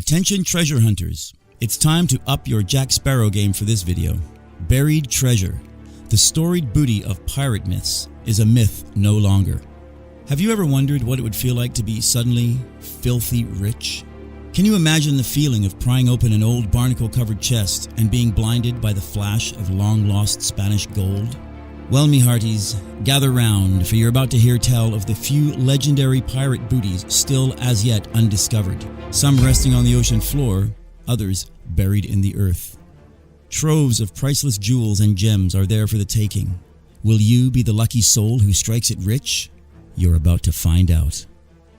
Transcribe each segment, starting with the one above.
Attention treasure hunters, it's time to up your Jack Sparrow game for this video. Buried treasure, the storied booty of pirate myths, is a myth no longer. Have you ever wondered what it would feel like to be suddenly filthy rich? Can you imagine the feeling of prying open an old barnacle-covered chest and being blinded by the flash of long-lost Spanish gold? Well, me hearties, gather round, for you're about to hear tell of the few legendary pirate booties still as yet undiscovered. Some resting on the ocean floor, others buried in the earth. Troves of priceless jewels and gems are there for the taking. Will you be the lucky soul who strikes it rich? You're about to find out.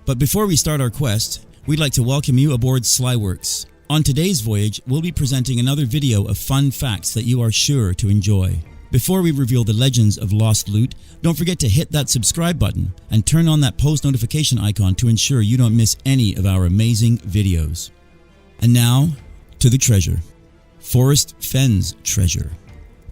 But before we start our quest, we'd like to welcome you aboard Slyworks. On today's voyage, we'll be presenting another video of fun facts that you are sure to enjoy. Before we reveal the legends of lost loot, don't forget to hit that subscribe button and turn on that post notification icon to ensure you don't miss any of our amazing videos. And now, to the treasure. Forest Fenn's treasure.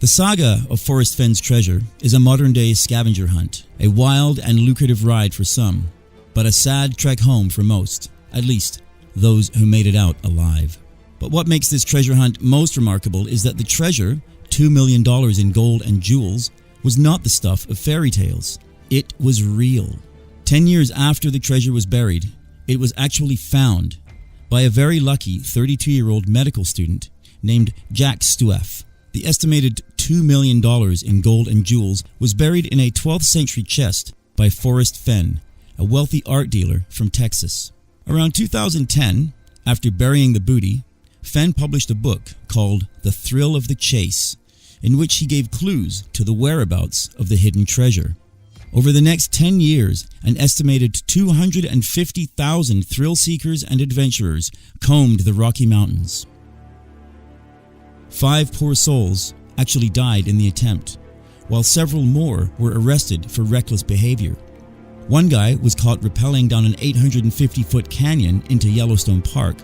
The saga of Forest Fenn's treasure is a modern-day scavenger hunt, a wild and lucrative ride for some, but a sad trek home for most, at least those who made it out alive. But what makes this treasure hunt most remarkable is that the treasure, $2 million in gold and jewels, was not the stuff of fairy tales. It was real. 10 years after the treasure was buried, it was actually found by a very lucky 32-year-old medical student named Jack Stueff. The estimated $2 million in gold and jewels was buried in a 12th century chest by Forrest Fenn, a wealthy art dealer from Texas. Around 2010, after burying the booty, Fenn published a book called The Thrill of the Chase, in which he gave clues to the whereabouts of the hidden treasure. Over the next 10 years, an estimated 250,000 thrill seekers and adventurers combed the Rocky Mountains. 5 poor souls actually died in the attempt, while several more were arrested for reckless behavior. One guy was caught rappelling down an 850-foot canyon into Yellowstone Park,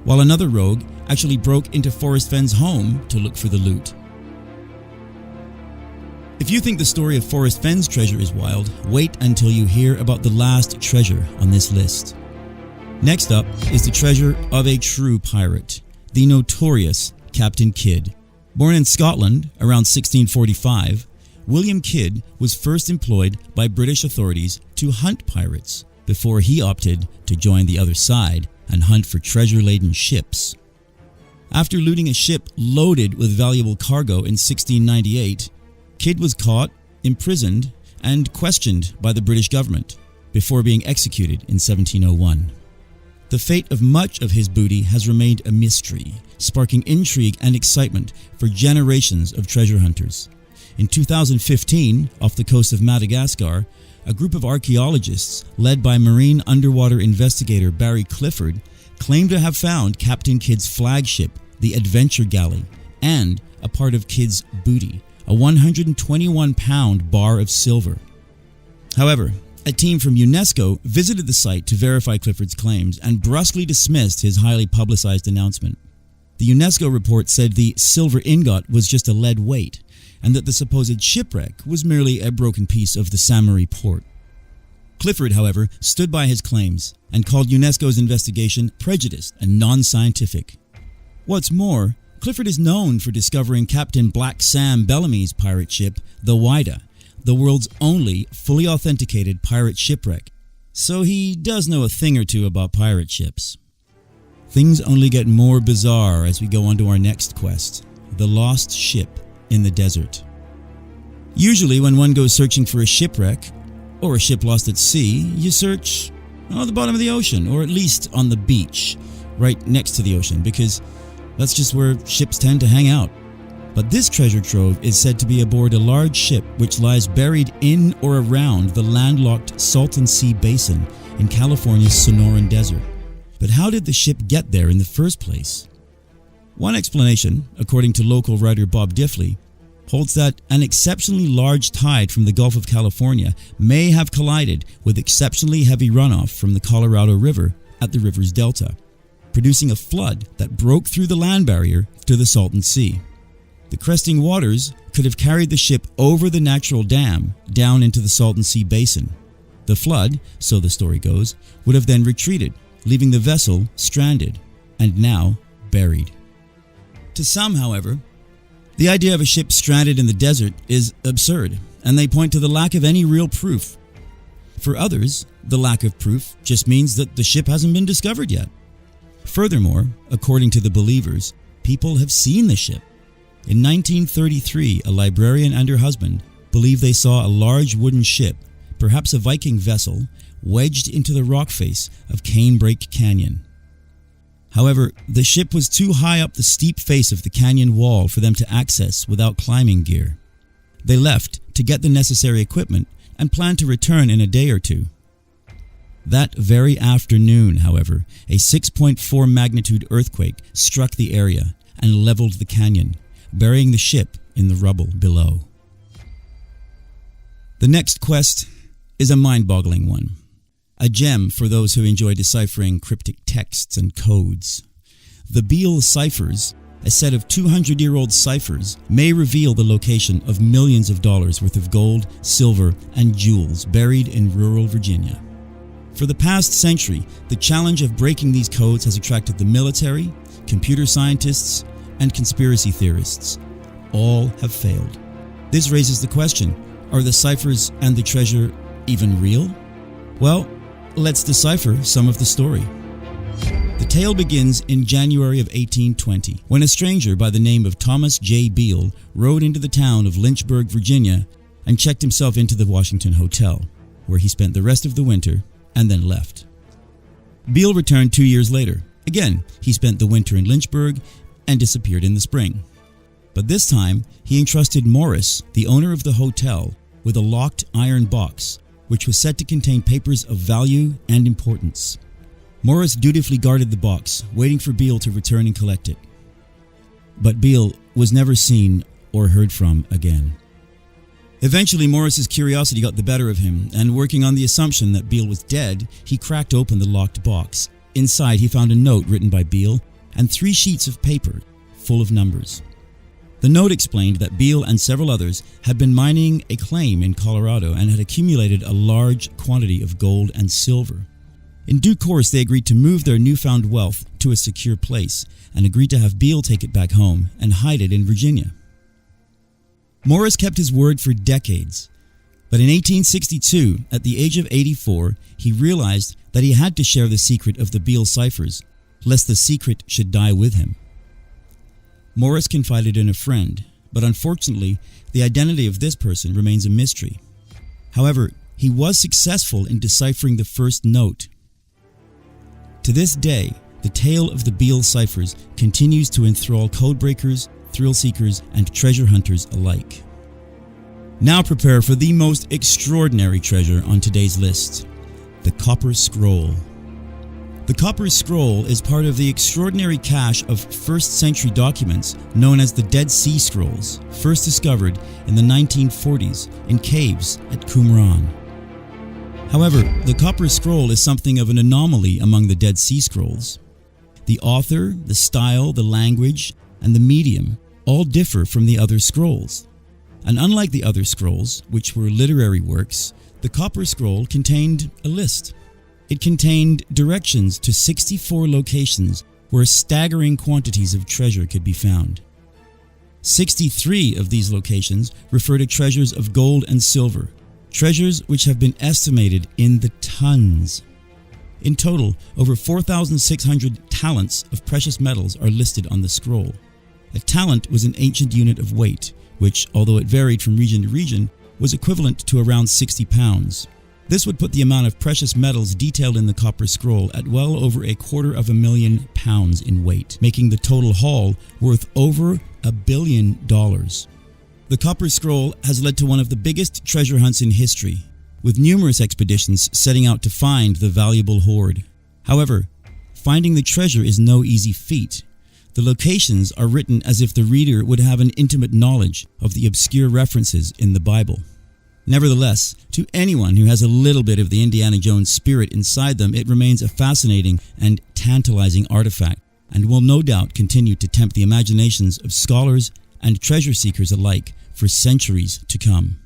while another rogue actually broke into Forrest Fenn's home to look for the loot. If you think the story of Forrest Fenn's treasure is wild, wait until you hear about the last treasure on this list. Next up is the treasure of a true pirate, the notorious Captain Kidd. Born in Scotland around 1645, William Kidd was first employed by British authorities to hunt pirates before he opted to join the other side and hunt for treasure-laden ships. After looting a ship loaded with valuable cargo in 1698, Kidd was caught, imprisoned, and questioned by the British government before being executed in 1701. The fate of much of his booty has remained a mystery, sparking intrigue and excitement for generations of treasure hunters. In 2015, off the coast of Madagascar, a group of archaeologists led by marine underwater investigator Barry Clifford claimed to have found Captain Kidd's flagship, the Adventure Galley, and a part of Kidd's booty, a 121-pound bar of silver. However, a team from UNESCO visited the site to verify Clifford's claims and brusquely dismissed his highly publicized announcement. The UNESCO report said the silver ingot was just a lead weight, and that the supposed shipwreck was merely a broken piece of the Samari port. Clifford, however, stood by his claims and called UNESCO's investigation prejudiced and non-scientific. What's more, Clifford is known for discovering Captain Black Sam Bellamy's pirate ship, the Whydah, the world's only fully authenticated pirate shipwreck, so he does know a thing or two about pirate ships. Things only get more bizarre as we go on to our next quest, the lost ship in the desert. Usually when one goes searching for a shipwreck or a ship lost at sea, you search on the bottom of the ocean, or at least on the beach, right next to the ocean, because that's just where ships tend to hang out. But this treasure trove is said to be aboard a large ship which lies buried in or around the landlocked Salton Sea Basin in California's Sonoran Desert. But how did the ship get there in the first place? One explanation, according to local writer Bob Diffley, holds that an exceptionally large tide from the Gulf of California may have collided with exceptionally heavy runoff from the Colorado River at the river's delta, producing a flood that broke through the land barrier to the Salton Sea. The cresting waters could have carried the ship over the natural dam down into the Salton Sea Basin. The flood, so the story goes, would have then retreated, leaving the vessel stranded. and now buried. To some, however, the idea of a ship stranded in the desert is absurd, and they point to the lack of any real proof. For others, the lack of proof just means that the ship hasn't been discovered yet. Furthermore, according to the believers, people have seen the ship. In 1933, a librarian and her husband believed they saw a large wooden ship, perhaps a Viking vessel, wedged into the rock face of Canebrake Canyon. However, the ship was too high up the steep face of the canyon wall for them to access without climbing gear. They left to get the necessary equipment and planned to return in a day or two. That very afternoon, however, a 6.4 magnitude earthquake struck the area and leveled the canyon, burying the ship in the rubble below. The next quest is a mind-boggling one. A gem for those who enjoy deciphering cryptic texts and codes. The Beale ciphers, a set of 200-year-old ciphers, may reveal the location of millions of dollars worth of gold, silver, and jewels buried in rural Virginia. For the past century, the challenge of breaking these codes has attracted the military, computer scientists, and conspiracy theorists. All have failed. This raises the question, are the ciphers and the treasure even real? Well, let's decipher some of the story. The tale begins in January of 1820, when a stranger by the name of Thomas J. Beale rode into the town of Lynchburg, Virginia, and checked himself into the Washington Hotel, where he spent the rest of the winter and then left. Beale returned 2 years later. Again, he spent the winter in Lynchburg and disappeared in the spring. But this time, he entrusted Morris, the owner of the hotel, with a locked iron box, which was said to contain papers of value and importance. Morris dutifully guarded the box, waiting for Beale to return and collect it. But Beale was never seen or heard from again. Eventually, Morris's curiosity got the better of him, and working on the assumption that Beale was dead, he cracked open the locked box. Inside, he found a note written by Beale and 3 sheets of paper full of numbers. The note explained that Beale and several others had been mining a claim in Colorado and had accumulated a large quantity of gold and silver. In due course, they agreed to move their newfound wealth to a secure place and agreed to have Beale take it back home and hide it in Virginia. Morris kept his word for decades, but in 1862, at the age of 84, he realized that he had to share the secret of the Beale ciphers, lest the secret should die with him. Morris confided in a friend, but unfortunately, the identity of this person remains a mystery. However, he was successful in deciphering the first note. To this day, the tale of the Beale ciphers continues to enthrall codebreakers, thrill-seekers, and treasure hunters alike. Now prepare for the most extraordinary treasure on today's list, the Copper Scroll. The Copper Scroll is part of the extraordinary cache of 1st century documents known as the Dead Sea Scrolls, first discovered in the 1940s in caves at Qumran. However, the Copper Scroll is something of an anomaly among the Dead Sea Scrolls. The author, the style, the language, and the medium all differ from the other scrolls. And unlike the other scrolls, which were literary works, the Copper Scroll contained a list. It contained directions to 64 locations where staggering quantities of treasure could be found. 63 of these locations refer to treasures of gold and silver, treasures which have been estimated in the tons. In total, over 4,600 talents of precious metals are listed on the scroll. A talent was an ancient unit of weight, which, although it varied from region to region, was equivalent to around 60 pounds. This would put the amount of precious metals detailed in the Copper Scroll at well over £250,000 pounds in weight, making the total haul worth over $1 billion. The Copper Scroll has led to one of the biggest treasure hunts in history, with numerous expeditions setting out to find the valuable hoard. However, finding the treasure is no easy feat. The locations are written as if the reader would have an intimate knowledge of the obscure references in the Bible. Nevertheless, to anyone who has a little bit of the Indiana Jones spirit inside them, it remains a fascinating and tantalizing artifact, and will no doubt continue to tempt the imaginations of scholars and treasure seekers alike for centuries to come.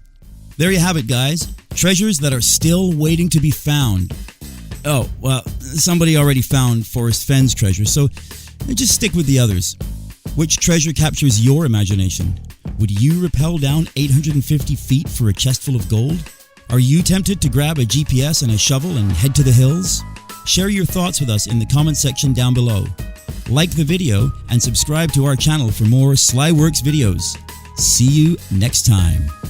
There you have it, guys. Treasures that are still waiting to be found. Oh, well, somebody already found Forrest Fenn's treasure, so just stick with the others. Which treasure captures your imagination? Would you rappel down 850 feet for a chest full of gold? Are you tempted to grab a GPS and a shovel and head to the hills? Share your thoughts with us in the comment section down below. Like the video and subscribe to our channel for more Slyworks videos. See you next time.